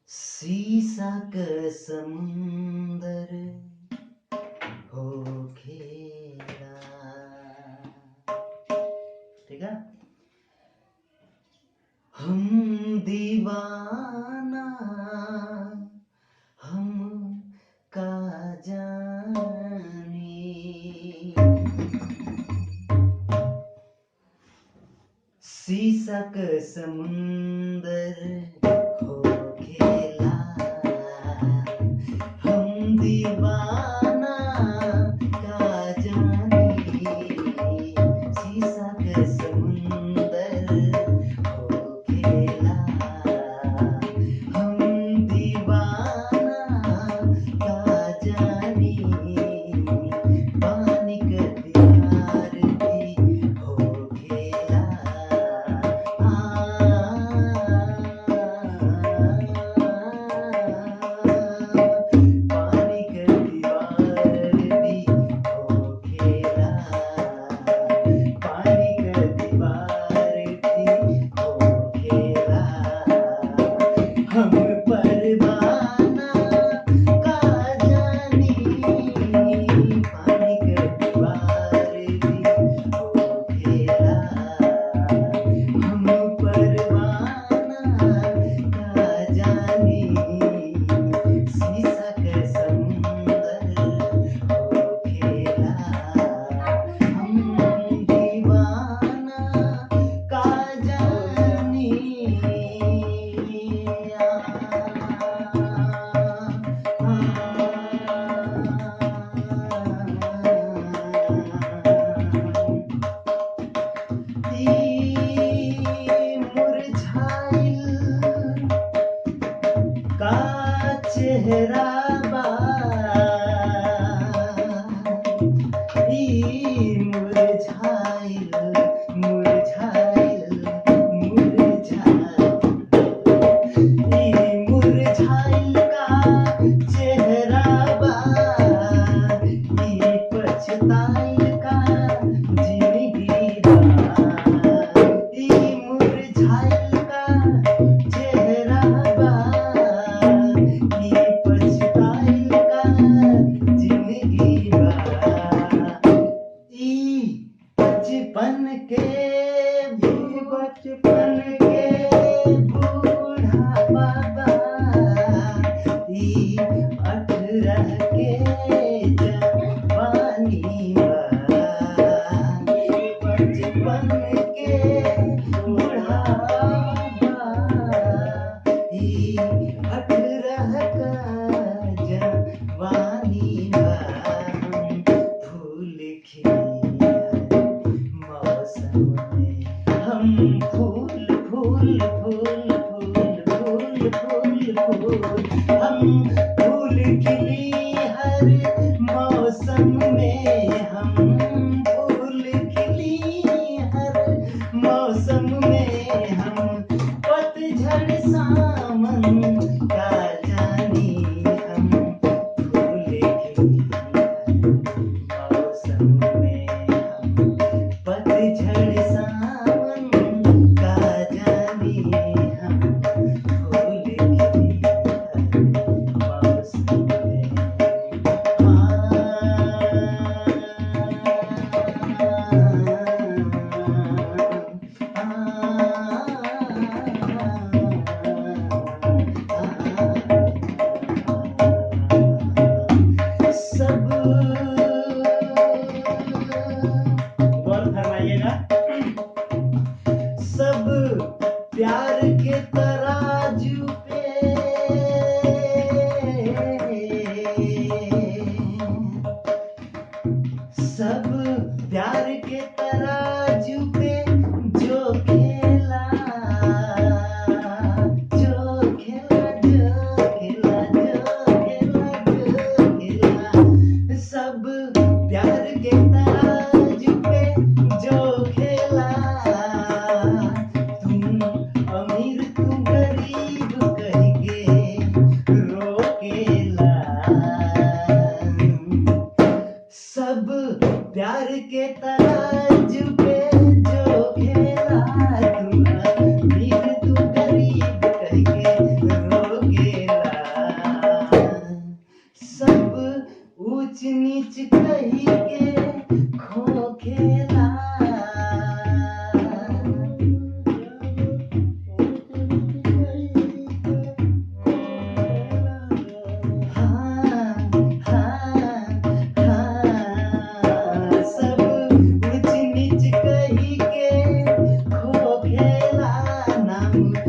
शीशा का समुंदर हो खेला। ठीक है। हम दीवाना हम का जाने, शीशा का समुंदर हो खेला। हम दीवाना का जाने, शीशा का समुंदर हो खेला। हम दीवाना का जाने, पानी का दीवार भी हो खेला। पानी का दीवार भी हो खेला। पानी का दीवार भी हो खेला। हम परवाना का जाने, पानी का दीवार भी हो खेला। हम परवाना का जाने, शीशा का समुंदर हो खेला। हम दीवाना का जाने। मुरझाइल का चेहरा बा, मुरझाइल मुरझाइल मुरझाइल का चेहरा बा, पछताइल का जिंदगी बा। मुरझाइल का चेहरा बा, पछताइल का जिंदगी बा। बचपन के बूढ़ा बाबा, 18 के जवानी बा। बचपन के बूढ़ा बाबा, 18 का जवानी बा। फूल खिली मौसम में हम फूल फूल फूल फूल फूल फूल फूल, हम फूल खिली हर मौसम में। हम फूल खिली हर मौसम में। हम पतझड़ सावन का जाने, हम फूल खिली हर मौसम में। हम पतझड़ सावन का जाने, हम फूल खिली हर मौसम में। सब गौर फरमाइएगा। सब प्यार के तराजू पे सब प्यार के तराजू पे जो खेला, जो खेला, जो खेला, जो खेला, जो खेला। सब प्यार के तराजू पे जो खेला। तुम अमीर तुम